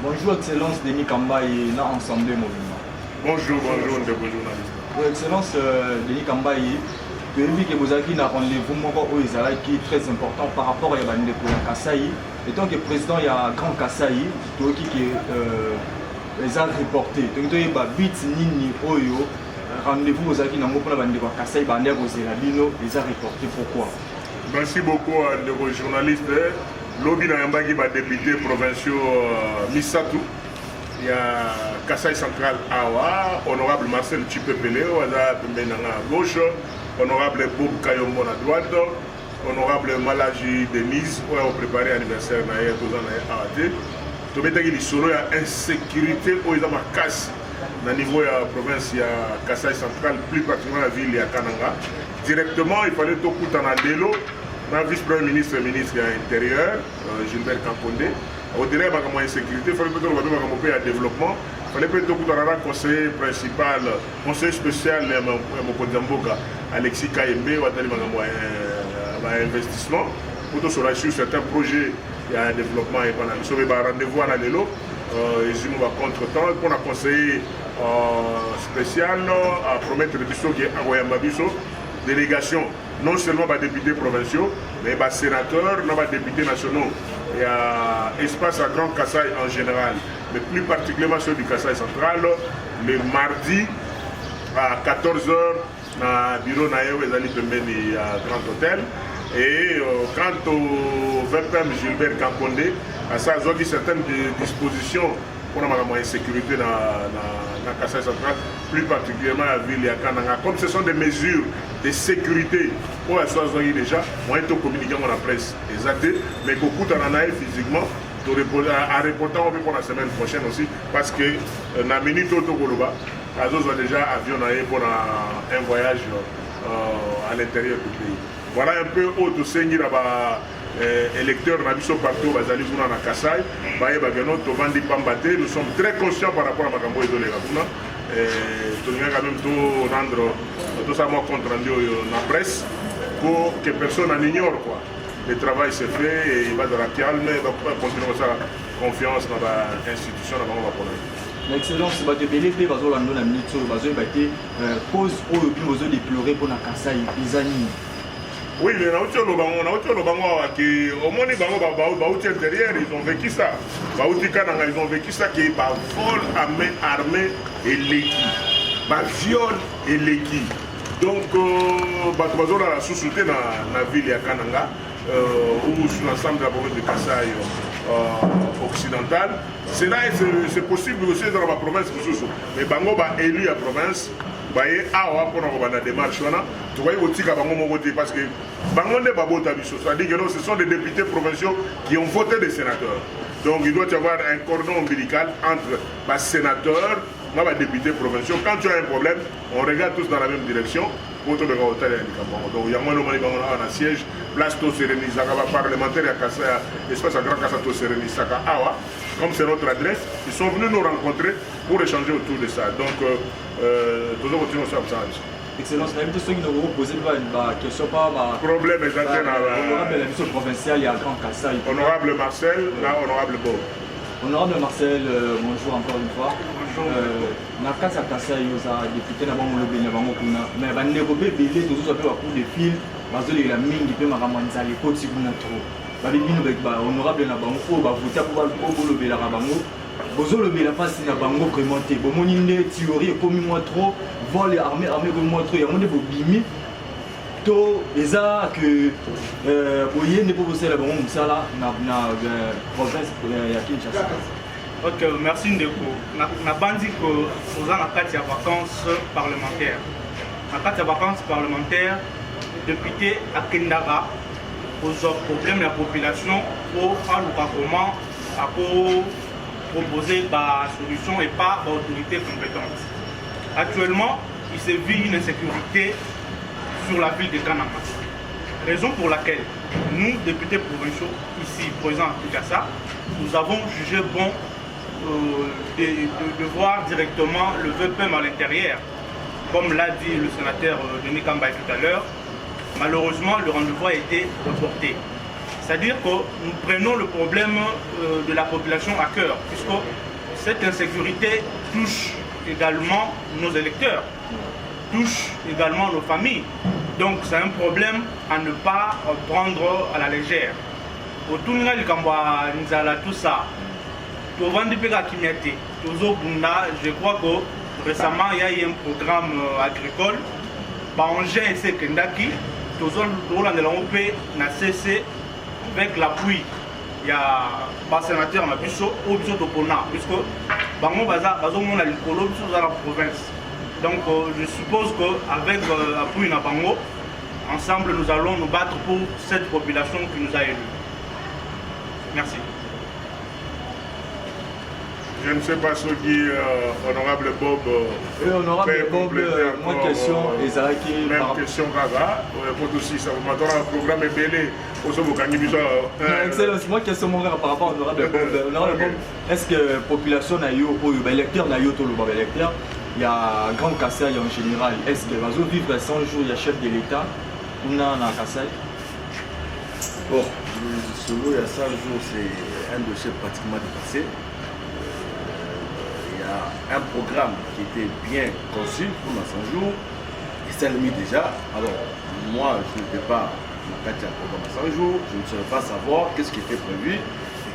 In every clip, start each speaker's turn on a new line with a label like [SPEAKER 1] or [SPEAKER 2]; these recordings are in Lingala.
[SPEAKER 1] Bonjour Excellence Denis Kamba et là ensemble mouvement.
[SPEAKER 2] Bonjour journaliste.
[SPEAKER 1] Excellence Denis Kamba et vu que vous avez un rendez-vous qui est très important par rapport à Kassaï. Étant que le président il y a Grand Kassaï qui les a reportés. Donc il y a bit nini oyo rendez-vous aux avis dans le Kassaï bandé aux Elabino les a reportés. Pourquoi?
[SPEAKER 2] Merci beaucoup à nos journalistes. Lobby Nayambagi va député provinciaux Misatou. Il y a Kassaï Central Awa, honorable Marcel Chipepele, à gauche, honorable Bob Kayombo à droite, honorable Malaji Denise, où on préparé l'anniversaire de tous ans à Ate. Tout le monde il y a insécurité où ils ont casse. Au niveau de la province, il y a Kassaï Central, plus particulièrement la ville, il y a Kananga. Directement, il fallait tout couper en Adelo. Le vice-premier ministre, ministre de l'Intérieur, Gilbert Kankondé, au delà de la sécurité, il fallait peut-être le développement, il fallait peut-être le conseiller principal, conseiller spécial de Alexis Kayembe, investissement, pour sur certains projets, il y a un développement et un rendez-vous à l'Anelo, ils ont contre-temps, pour un conseiller spécial à promettre le bistrot qui est à Wayambabiso, délégation non seulement des députés provinciaux, mais des sénateurs, des députés nationaux. Il y a espace à Grand Kassaï en général, mais plus particulièrement ceux du Kassaï central, le mardi à 14h, dans le bureau de Grand Hôtel. Et quant au VPM Gilbert Kankondé, ça a certaines dispositions pour la sécurité dans la Kassaï centrale, plus particulièrement la ville de Kananga. Comme ce sont des mesures de sécurité, pour la soit déjà, on est communiqué dans la presse exacte, mais beaucoup en a physiquement, à reporter pour la semaine prochaine aussi, parce que dans la minute Autogoloba, Azos a déjà avion pour un voyage à l'intérieur du pays. Voilà un peu autre seigneur là-bas. Électeurs Nabiso partout, Bazali Zuna na Kassaï, Baye Bagano, Tovandi Pambate, nous sommes très conscients par rapport à Makambo et Dolé Gabuna. Nous avons quand même tout rendre, tout ça, moi, compte rendu dans la presse, pour que personne n'en ignore quoi. Le travail s'est fait et il va dans la calme, donc on va continuer sa confiance dans l'institution, dans la police.
[SPEAKER 1] L'excellence, c'est que les pays basés dans la minute, basés été cause où ils ont déploré pour la Kassaï, Izani.
[SPEAKER 2] Oui, mais au moins intérieur, ils ont vécu ça. Ils ont vécu ça qui est par vol à main armée et l'équipe. Par viol et l'équipe. Donc, ils ont la société dans la ville de Kananga, ou sur l'ensemble de la province de Kassaï occidentale. C'est possible aussi dans la province de Soussou. Mais Bango va élu la province. Pour la démarche, parce que c'est-à-dire que ce sont des députés provinciaux qui ont voté des sénateurs. Donc il doit y avoir un cordon ombilical entre les sénateurs et les députés provinciaux. Quand tu as un problème, on regarde tous dans la même direction. Donc il y a moins de siège, place to Sérénisa, parlementaire à espace à Grand Kassato Sérénisa, comme c'est notre adresse, ils sont venus nous rencontrer pour échanger autour de ça. Donc, nous allons continuer ça.
[SPEAKER 1] Excellence, même ceux qui nous ont posé une question par
[SPEAKER 2] problème exactement.
[SPEAKER 1] Honorable la mission provinciale, il y a Grand Kassaï.
[SPEAKER 2] Honorable Marcel, là, honorable Bob.
[SPEAKER 1] Honorable Marcel, bonjour encore une fois.
[SPEAKER 2] Bonjour.
[SPEAKER 1] Na kati ya Kassaï, vous avez député na bango lobi na bango kuna. Mais bandeko pe belé tous appelé à coup de fil, bazolela mingi pe makamanza les koti kuna trop. Babino ba honorable na bango ko ba voter pour ba lobela na bango. Bozolobela face na bango vraiment te. Bomoni nde théorie comme moi trop, vol armée comme moi trop. Ya monde bo bimi. To eza que boye ne peut bosser la bango musala na province ya Kinshasa.
[SPEAKER 3] Ok, merci Ndeko. Na bandi que nous avons la carte de vacances parlementaires. La carte de vacances parlementaires, député à Kendara, pose problème de la population pour faire comment proposer des solutions et pas d'autorité compétente. Actuellement, il se vit une insécurité sur la ville de Kananga. Raison pour laquelle nous, députés provinciaux, ici présents à Kinshasa, nous avons jugé bon de voir directement le VPM à l'intérieur. Comme l'a dit le sénateur Denis Kamba tout à l'heure, malheureusement le rendez-vous a été reporté. C'est-à-dire que nous prenons le problème de la population à cœur, puisque cette insécurité touche également nos électeurs, touche également nos familles. Donc c'est un problème à ne pas prendre à la légère. Au Tunga Likamba Nzala, tout ça, je crois que récemment il y a eu un programme agricole, Bangé et Sekendaki, n'a cessé avec l'appui. Il y a un sénateur qui puisque Bango Baza a la province. Donc je suppose qu'avec l'appui de Bango, ensemble nous allons nous battre pour cette population qui nous a élus. Merci.
[SPEAKER 2] Je ne sais pas ce qui honorable Bob.
[SPEAKER 1] Honorable Bob, moi question Ezaraki.
[SPEAKER 2] Même question Gaga. Pour aussi ça vous m'attend un programme belé.
[SPEAKER 1] Excellence. Moi question mon par rapport à honorable Bob. Honorable Bob, est-ce que population naïo ou électeur naïo tout le électeur, il y a un grand Kassai en général. Est-ce que va vivre 100 jours il y a chef de l'État ou non à Kassai?
[SPEAKER 4] Bon, solo il y a 100 jours c'est un dossier pratiquement dépassé. Un programme qui était bien conçu pour les 100 jours, il s'est mis déjà. Alors, moi, je n'étais pas dans le programme à 100 jours, je ne saurais pas savoir qu'est-ce qui était prévu et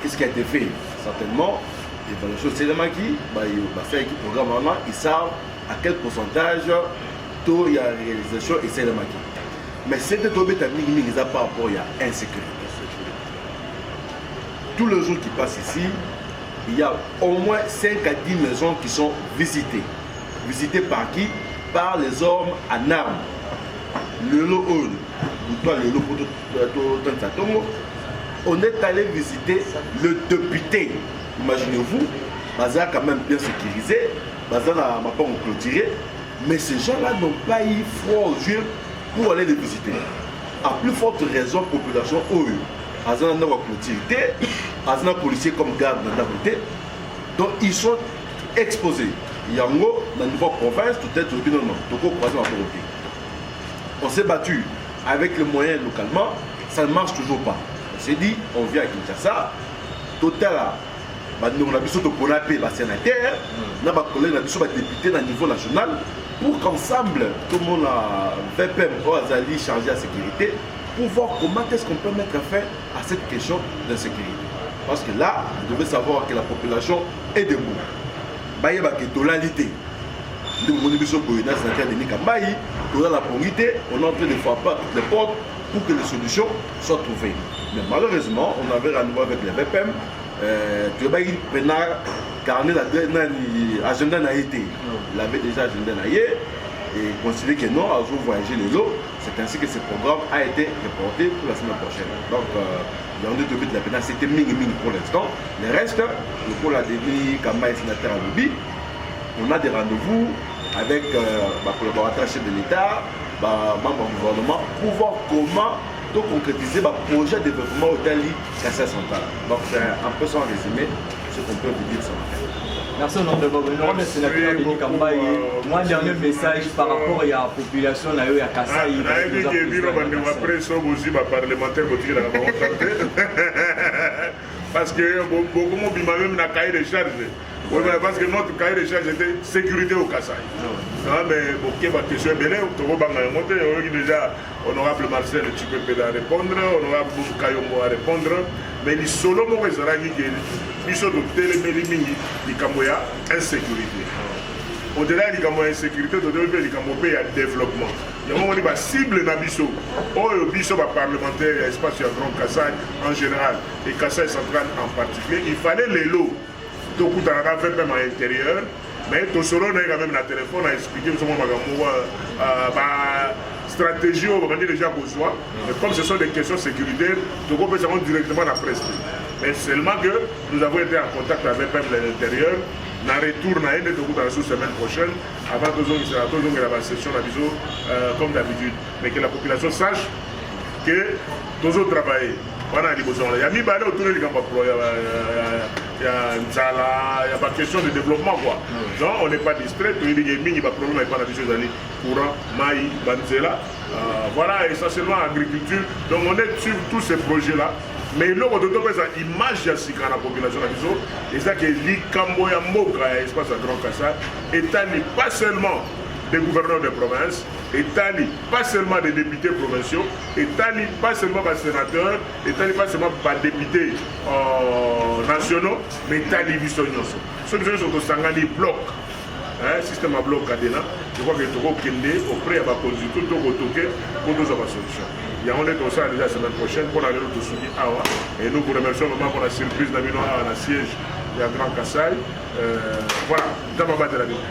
[SPEAKER 4] qu'est-ce qui a été fait. Certainement, l'évaluation c'est le maquis, c'est un programme normalement, ils savent à quel pourcentage tôt il y a réalisation et c'est le maquis. Mais c'était tombé par rapport à l'insécurité. Tous les jours qui passent ici, il y a au moins 5 à 10 maisons qui sont visitées. Visitées par qui? Par les hommes en armes. On est allé visiter le député. Imaginez-vous, Bazar quand même bien sécurisé, Bazar n'a pas clôturé, mais ces gens-là n'ont pas eu froid aux yeux pour aller les visiter. À plus forte raison, population OU. Bazar n'a pas clôturé. Les policiers comme garde dans la côté, donc ils sont exposés. Yango, dans la nouvelle province, peut-être au non, on s'est battu avec les moyens localement, ça ne marche toujours pas. On s'est dit, on vient à Kinshasa, total, on a besoin de connaître les sénateurs, on a collègues, on a besoin de députés au niveau national, pour qu'ensemble, tout le monde a VPM, Oazali, chargé de la sécurité, pour voir comment est-ce qu'on peut mettre fin à cette question d'insécurité. Parce que là, vous devez savoir que la population est debout. Il y a une totalité. On est en train de faire pas toutes les portes pour que les solutions soient trouvées. Mais malheureusement, on avait rendez-vous avec les VPM. Tu as carnet l'agenda n'a été. Il avait déjà agenda et considéré que non, à jour voyager les lots. C'est ainsi que ce programme a été reporté pour la semaine prochaine. Donc, il y a un de la pénale, c'était mini pour l'instant. Le reste, le pôle a dédié Kama et sénateur à Lobby. On a des rendez-vous avec ma collaborateur chef de l'État, membre du gouvernement, pour voir comment concrétiser le projet de développement au Dali Kassai Central. Donc, c'est un peu sans résumé ce qu'on peut vous dire ce matin.
[SPEAKER 1] Merci au nom de Bob. Honorable sénateur Denis Kambaye, moi, dernier message par rapport à la population à Kassai. Parce que beaucoup même n'a cahier de charge. Parce que notre cahier de charge était sécurité au Kassai. Mais beaucoup de questions déjà, honorable Marcel, tu peux répondre, honorable Boukayombo à répondre. Mais les solo ils sont de télémélimini, les Kamboya, insécurité. Au-delà de l'insécurité, il y a développement. Il y a une cible dans Bisso. Bisso parlementaire, espace Grand Kassai en général, et Kassai central en particulier. Il fallait les lots. Tout le monde a fait même à l'intérieur. Mais tout le monde a même un téléphone à expliquer stratégie, on va dire déjà besoin. Mais comme ce sont des questions sécuritaires, tout le monde peut savoir directement la presse. Mais seulement que nous avons été en contact avec l'intérieur. Dans le retour, dans la semaine prochaine, avant que nous ayons la session comme d'habitude. Mais que la population sache que nous avons travaillé. Il y a mis autour de l'emploi, il y a pas question de développement. Donc on n'est pas distrait, il y a des problèmes avec la vision d'aller courant, maï, banzela. Voilà, essentiellement agriculture. Donc on est sur tous ces projets-là
[SPEAKER 2] mais eloko totopesa image ya sika na population na biso ezaki likambo ya mboka ya espace ya Grand Kassai etali pas seulement des gouverneurs de province, etali pas seulement des députés provinciaux, etali pas seulement des sénateurs, etali pas seulement des députés nationaux, mais etali biso nyonso. So biso nyonso tosangani bloc, système à bloc cadena, je crois que toko kende auprès ya ba constitution toko toke pour nous avoir solution. Il y a on est comme ça déjà la semaine prochaine pour aller au Tosugi Awa et nous vous remercions vraiment pour la surprise d'Amino à la siège de Grand Kassai. Voilà, dans ma base de la vie.